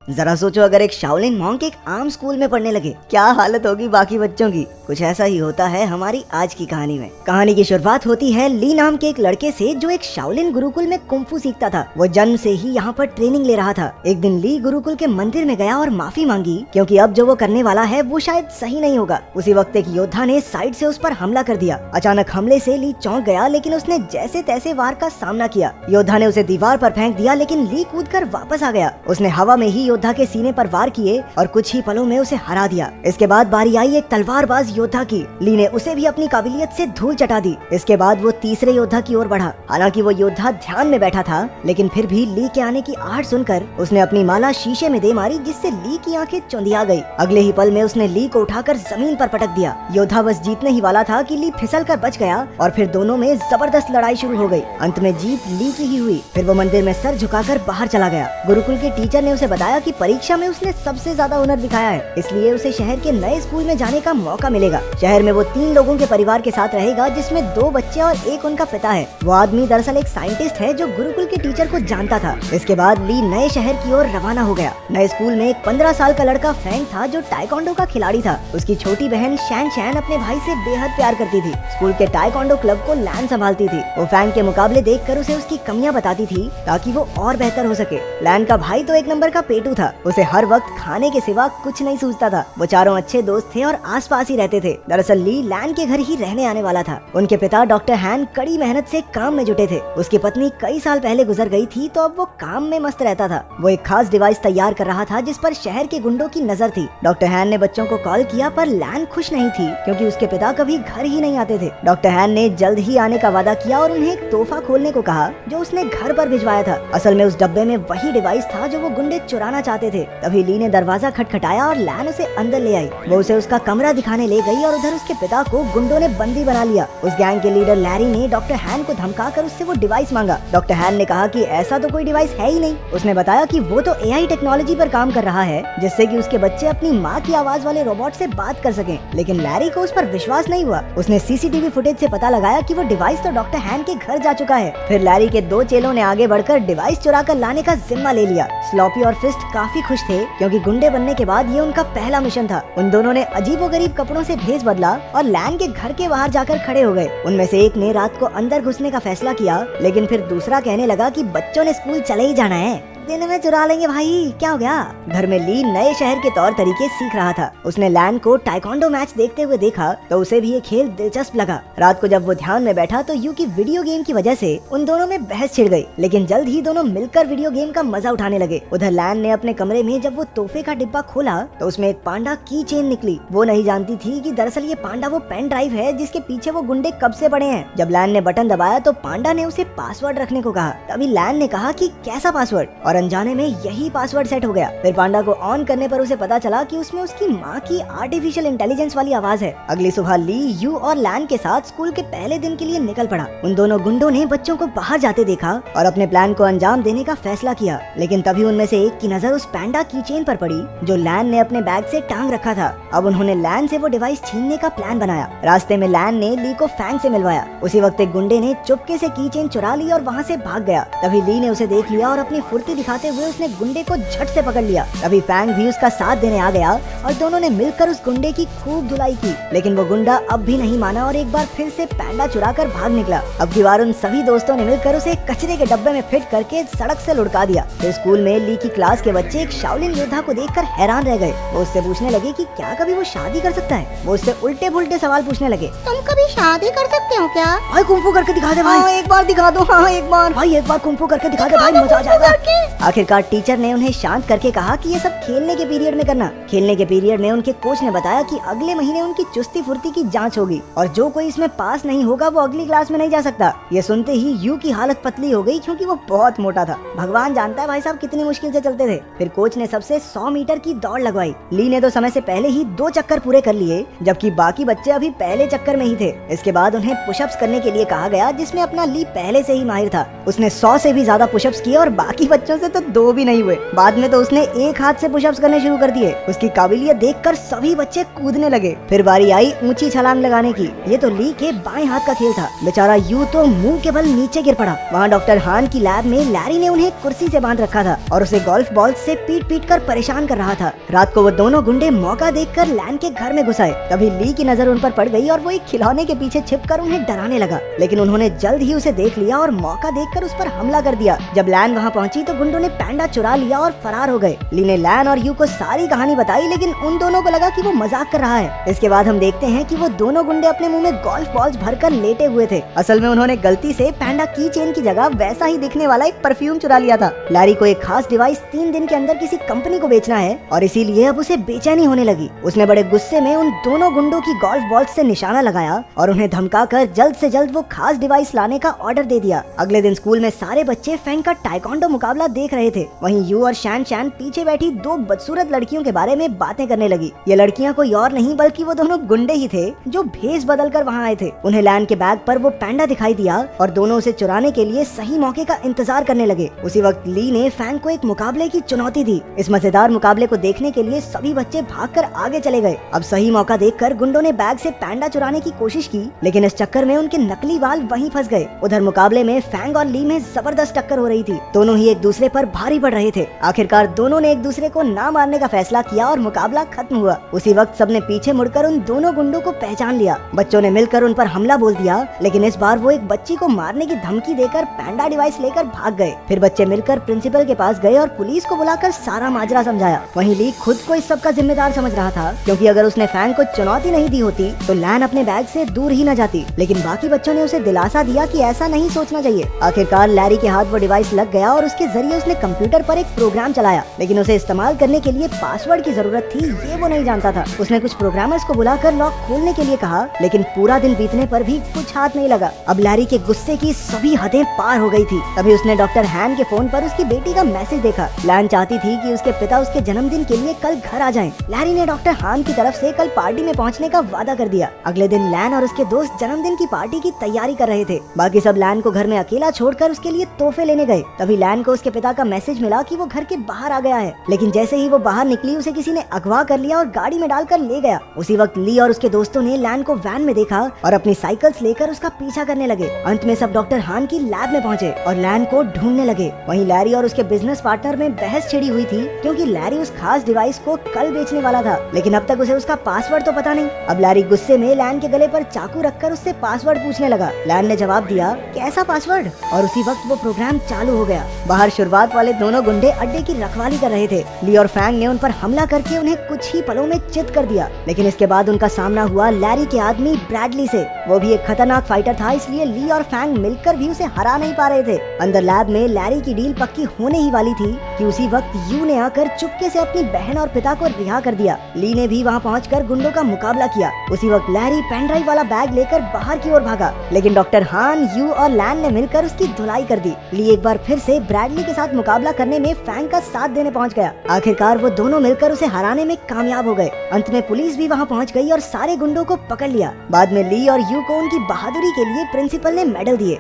जरा सोचो अगर एक शाओलिन मॉन्क एक आम स्कूल में पढ़ने लगे, क्या हालत होगी बाकी बच्चों की। कुछ ऐसा ही होता है हमारी आज की कहानी में। कहानी की शुरुआत होती है ली नाम के एक लड़के से जो एक शाओलिन गुरुकुल में कुंफू सीखता था। वो जन्म से ही यहाँ पर ट्रेनिंग ले रहा था। एक दिन ली गुरुकुल के मंदिर में गया और माफी मांगी क्योंकि अब जो वो करने वाला है वो शायद सही नहीं होगा। उसी वक्त एक योद्धा ने साइड से उस पर हमला कर दिया। अचानक हमले से ली चौंक गया, लेकिन उसने जैसे तैसे वार का सामना किया। योद्धा ने उसे दीवार पर फेंक दिया, लेकिन ली कूदकर वापस आ गया। उसने हवा में ही योद्धा के सीने पर वार किए और कुछ ही पलों में उसे हरा दिया। इसके बाद बारी आई एक तलवारबाज योद्धा की। ली ने उसे भी अपनी काबिलियत से धूल चटा दी। इसके बाद वो तीसरे योद्धा की ओर बढ़ा। हालांकि वो योद्धा ध्यान में बैठा था, लेकिन फिर भी ली के आने की आहट सुनकर उसने अपनी माला शीशे में दे मारी, जिससे ली की आंखें चौंधिया गई। अगले ही पल में उसने ली को उठाकर जमीन पर पटक दिया। योद्धा बस जीतने ही वाला था कि ली फिसल कर बच गया और फिर दोनों में जबरदस्त लड़ाई शुरू हो गई। अंत में जीत ली की ही हुई। फिर वो मंदिर में सर झुकाकर बाहर चला गया। गुरुकुल के टीचर ने उसे बताया कि परीक्षा में उसने सबसे ज्यादा हुनर दिखाया है, इसलिए उसे शहर के नए स्कूल में जाने का मौका मिलेगा। शहर में वो 3 लोगों के परिवार के साथ रहेगा, जिसमें 2 बच्चे और एक उनका पिता है। वो आदमी दरअसल एक साइंटिस्ट है जो गुरुकुल के टीचर को जानता था। इसके बाद ली नए शहर की ओर रवाना हो गया। नए स्कूल में एक 15 साल का लड़का फैंग था जो टाइकोंडो का खिलाड़ी था। उसकी छोटी बहन शैन शैन अपने भाई से बेहद प्यार करती थी। स्कूल के टाइकोंडो क्लब को लैन संभालती थी। वो फैंग के मुकाबले देखकर उसे उसकी कमियां बताती थी ताकि वो और बेहतर हो सके। लैन का भाई तो एक नंबर का पेटू था। उसे हर वक्त खाने के सिवा कुछ नहीं सूझता था। वो चारों अच्छे दोस्त थे और आसपास ही रहते थे। दरअसल ली लैन के घर ही रहने आने वाला था। उनके पिता डॉक्टर हैन कड़ी मेहनत से काम में जुटे थे। उसकी पत्नी कई साल पहले गुजर गई थी, तो अब वो काम में मस्त रहता था। वो एक खास डिवाइस तैयार कर रहा था जिस पर शहर के गुंडों की नजर थी। डॉक्टर हैन ने बच्चों को कॉल किया, पर लैन खुश नहीं थी क्योंकि उसके पिता कभी घर ही नहीं आते थे। डॉक्टर हैन ने जल्द ही आने का वादा किया और उन्हें एक तोहफा खोलने को कहा जो उसने घर पर भिजवाया था। असल में उस डब्बे में वही डिवाइस था जो वो गुंडे चुराना चाहते थे। तभी ली ने दरवाजा खटखटाया और लैन उसे अंदर ले आई। वो उसे उसका कमरा दिखाने ले गई और उधर उसके पिता को गुंडों ने बंदी बना लिया। उस गैंग के लीडर लैरी ने डॉक्टर हैन को धमकाकर उससे वो डिवाइस मांगा। डॉक्टर हैन ने कहा कि ऐसा तो कोई डिवाइस है ही नहीं। उसने बताया कि वो तो एआई टेक्नोलॉजी पर काम कर रहा है, जिससे कि उसके बच्चे अपनी माँ की आवाज वाले रोबोट से बात कर सकें। लेकिन लैरी को उस पर विश्वास नहीं हुआ। उसने सीसीटीवी फुटेज से पता लगाया कि वो डिवाइस तो डॉक्टर हैन के घर जा चुका है। फिर लैरी के 2 चेलों ने आगे बढ़कर डिवाइस चुरा कर लाने का जिम्मा ले लिया। स्लॉपी और फिस्ट काफी खुश थे क्योंकि गुंडे बनने के बाद ये उनका पहला मिशन था। उन दोनों ने अजीबोगरीब कपड़ों से भेस बदला और लैन के घर के बाहर जाकर खड़े हो गए। उनमें से एक ने रात को अंदर घुसने का फैसला किया, लेकिन फिर दूसरा कहने लगा कि बच्चों ने स्कूल चले ही जाना है, दिन में चुरा लेंगे भाई, क्या हो गया। घर में ली नए शहर के तौर तरीके सीख रहा था। उसने लैन को टाइकोंडो मैच देखते हुए देखा तो उसे भी ये खेल दिलचस्प लगा। रात को जब वो ध्यान में बैठा तो यू की वीडियो गेम की वजह से उन दोनों में बहस छिड़ गई, लेकिन जल्द ही दोनों मिलकर वीडियो गेम का मजा उठाने लगे। उधर लैन ने अपने कमरे में जब वो तोहफे का डिब्बा खोला तो उसमें एक पांडा की चेन निकली। वो नहीं जानती थी कि दरअसल ये पांडा वो पेन ड्राइव है जिसके पीछे वो गुंडे कब से पड़े हैं। जब लैन ने बटन दबाया तो पांडा ने उसे पासवर्ड रखने को कहा। तभी लैन ने कहा कि कैसा पासवर्ड, और अनजाने में यही पासवर्ड सेट हो गया। फिर पांडा को ऑन करने पर उसे पता चला कि उसमें उसकी माँ की आर्टिफिशियल इंटेलिजेंस वाली आवाज है। अगली सुबह ली यू और लैन के साथ स्कूल के पहले दिन के लिए निकल पड़ा। उन दोनों गुंडों ने बच्चों को बाहर जाते देखा और अपने प्लान को अंजाम देने का फैसला किया, लेकिन तभी उनमें से एक की नजर उस पैंडा की चेन पर पड़ी जो लैन ने अपने बैग से टांग रखा था। अब उन्होंने लैन से वो डिवाइस छीनने का प्लान बनाया। रास्ते में लैन ने ली को फैंग से मिलवाया। उसी वक्त एक गुंडे ने चुपके से की चेन चुरा ली और वहाँ से भाग गया। तभी ली ने उसे देख लिया और अपनी फुर्ती दिखाते हुए उसने गुंडे को झट से पकड़ लिया। तभी फैंग भी उसका साथ देने आ गया और दोनों ने मिलकर उस गुंडे की खूब धुलाई की, लेकिन वो गुंडा अब भी नहीं माना और एक बार फिर से पैंडा चुरा कर भाग निकला। अब की बार उन सभी दोस्तों ने मिलकर उसे कचरे के डब्बे में फिट करके सड़क से लुढ़का दिया। फिर स्कूल में ली की क्लास के बच्चे एक शाओलिन योद्धा को देखकर हैरान रह गए। वो उससे पूछने लगे कि क्या कभी वो शादी कर सकता है। वो उससे उल्टे पुल्टे सवाल पूछने लगे। तुम कभी शादी कर सकते हो क्या? भाई कुंफू करके दिखा दे भाई। हाँ, एक बार दिखा दो। हाँ, एक बार भाई, एक बार कुंफू करके दिखा दे भाई, मजा आ जाएगा। आखिरकार टीचर ने उन्हें शांत करके कहा कि ये सब खेलने के पीरियड में करना। खेलने के पीरियड में उनके कोच ने बताया कि अगले महीने उनकी चुस्ती फुर्ती की जांच होगी और जो कोई इसमें पास नहीं होगा वो अगली क्लास में नहीं जा सकता। ये सुनते ही यू की हालत पतली हो गई क्योंकि वो बहुत मोटा था। भगवान जानता है भाई साहब कितनी मुश्किल से चलते थे। फिर कोच ने सबसे 100 मीटर की दौड़ लगवाई। ली ने तो समय से पहले ही 2 चक्कर पूरे कर लिए, जबकि बाकी बच्चे अभी पहले चक्कर में ही थे। इसके बाद उन्हें पुशअप्स करने के लिए कहा गया, जिसमें अपना ली पहले से ही माहिर था। उसने 100 से भी ज्यादा पुशअप्स किए और बाकी बच्चों से से तो 2 भी नहीं हुए। बाद में तो उसने एक हाथ से पुशअप्स करने शुरू कर दिए। उसकी काबिलियत देखकर सभी बच्चे कूदने लगे। फिर बारी आई ऊंची छलांग लगाने की। ये तो ली के बाएं हाथ का खेल था। बेचारा यू तो मुंह के बल नीचे गिर पड़ा। वहाँ डॉक्टर हान की लैब में लैरी ने उन्हें कुर्सी से बांध रखा था और उसे गोल्फ बॉल से पीट पीट कर परेशान कर रहा था। रात को वो दोनों गुंडे मौका देखकर लैन के घर में घुस आए। तभी ली की नजर उन पर पड़ गई और वो एक खिलौने के पीछे छिपकर उन्हें डराने लगा, लेकिन उन्होंने जल्द ही उसे देख लिया और मौका देखकर उस पर हमला कर दिया। जब लैन वहाँ पहुंची तो गुंडों ने पैंडा चुरा लिया और फरार हो गए। ली ने लैन और यू को सारी कहानी बताई, लेकिन उन दोनों को लगा कि वो मजाक कर रहा है। इसके बाद हम देखते हैं कि वो दोनों गुंडे अपने मुंह में गोल्फ बॉल्स भरकर लेटे हुए थे। असल में उन्होंने गलती से पैंडा की चेन की जगह वैसा ही दिखने वाला एक परफ्यूम चुरा लिया था। लैरी को एक खास डिवाइस 3 दिन के अंदर किसी कंपनी को बेचना है और इसीलिए अब उसे बेचैनी होने लगी। उसने बड़े गुस्से में उन दोनों गुंडों की गोल्फ बॉल से निशाना लगाया और उन्हें धमकाकर जल्द से जल्द वो खास डिवाइस लाने का ऑर्डर दे दिया। अगले दिन स्कूल में सारे बच्चे फैंग का टाइकोंडो मुकाबला देख रहे थे। वहीं यू और शैन शैन पीछे बैठी 2 बदसूरत लड़कियों के बारे में बातें करने लगी। ये लड़कियां कोई और नहीं बल्कि वो दोनों गुंडे ही थे जो भेस बदल कर वहाँ आए थे। उन्हें लैन के बैग पर वो पैंडा दिखाई दिया और दोनों उसे चुराने के लिए सही मौके का इंतजार करने लगे। उसी वक्त ली ने फैंग को एक मुकाबले की चुनौती दी। इस मजेदार मुकाबले को देखने के लिए सभी बच्चे भागकर आगे चले गए। अब सही मौका देखकर गुंडों ने बैग से पैंडा चुराने की कोशिश की, लेकिन इस चक्कर में उनके नकली बाल वहीं फंस गए। उधर मुकाबले में फैंग और ली में जबरदस्त टक्कर हो रही थी। दोनों ही एक दूसरे पर भारी पड़ रहे थे। आखिरकार दोनों ने एक दूसरे को ना मारने का फैसला किया और मुकाबला खत्म हुआ। उसी वक्त सबने पीछे मुड़कर उन दोनों गुंडों को पहचान लिया। बच्चों ने मिलकर उन पर हमला बोल दिया, लेकिन इस बार वो एक बच्ची को मारने की धमकी देकर पैंडा डिवाइस लेकर भाग गए। फिर बच्चे मिलकर प्रिंसिपल के पास गए और पुलिस को बुलाकर सारा माजरा समझाया। वहीं ली खुद को इस सब का जिम्मेदार समझ रहा था, क्योंकि अगर उसने फैंग को चुनौती नहीं दी होती तो लैन अपने बैग से दूर ही न जाती। लेकिन बाकी बच्चों ने उसे दिलासा दिया कि ऐसा नहीं सोचना चाहिए। आखिरकार लैरी के हाथ वो डिवाइस लग गया और उसके जरिए उसने कंप्यूटर पर एक प्रोग्राम चलाया, लेकिन उसे इस्तेमाल करने के लिए पासवर्ड की जरूरत थी, ये वो नहीं जानता था। उसने कुछ प्रोग्रामर्स को बुलाकर लॉक खोलने के लिए कहा, लेकिन पूरा दिन बीतने पर भी कुछ हाथ नहीं लगा। अब लैरी के गुस्से की सभी हदें पार हो गई थी। तभी उसने डॉक्टर हैन के फोन पर उसकी बेटी का मैसेज देखा। लैन चाहती थी कि उसके पिता उसके जन्मदिन के लिए कल घर आ जाएं। लैरी ने डॉक्टर हान की तरफ से कल पार्टी में पहुंचने का वादा कर दिया। अगले दिन लैन और उसके दोस्त जन्मदिन की पार्टी की तैयारी कर रहे थे। बाकी सब लैन को घर में अकेला छोड़कर उसके लिए तोहफे लेने गए। तभी लैन को उसके पिता का मैसेज मिला कि वो घर के बाहर आ गया है, लेकिन जैसे ही वो बाहर निकली उसे किसी ने अगवा कर लिया और गाड़ी में डालकर ले गया। उसी वक्त ली और उसके दोस्तों ने लैन को वैन में देखा और अपनी साइकिल्स लेकर उसका पीछा करने लगे। अंत में सब डॉक्टर हान की लैब में पहुंचे और लैन को ढूंढने लगे। वहीं लैरी और उसके बिजनेस पार्टनर में बहस छिड़ी हुई थी, क्योंकि लैरी उस खास डिवाइस को कल बेचने वाला था, लेकिन अब तक उसे उसका पासवर्ड तो पता नहीं। अब लैरी गुस्से में लैन के गले पर चाकू रखकर उससे पासवर्ड पूछने लगा। लैन ने जवाब दिया, कैसा पासवर्ड? और उसी वक्त वो प्रोग्राम चालू हो गया। बाहर शुरुआत वाले दोनों गुंडे अड्डे की रखवाली कर रहे थे। ली और फैंग ने उन पर हमला करके उन्हें कुछ ही पलों में चित कर दिया, लेकिन इसके बाद उनका सामना हुआ लैरी के आदमी ब्रैडली से। वो भी एक खतरनाक फाइटर था, इसलिए ली और फैंग मिलकर भी उसे हरा नहीं पा रहे थे। अंदर लैब में लैरी की डील पक्की होने ही वाली थी कि उसी वक्त यू ने आकर चुपके से अपनी बहन और पिता को रिहा कर दिया। ली ने भी वहाँ पहुंचकर गुंडों का मुकाबला किया। उसी वक्त लैरी पेन ड्राइव वाला बैग लेकर बाहर की ओर भागा, लेकिन डॉक्टर हान, यू और लैन ने मिलकर उसकी धुलाई कर दी। ली एक बार फिर से ब्रैडली के साथ मुकाबला करने में फैंग का साथ देने पहुंच गया। आखिरकार वो दोनों मिलकर उसे हराने में कामयाब हो गए। अंत में पुलिस भी वहाँ पहुँच गई और सारे गुंडों को पकड़ लिया। बाद में ली और यू को उनकी बहादुरी के लिए प्रिंसिपल ने मेडल दिए।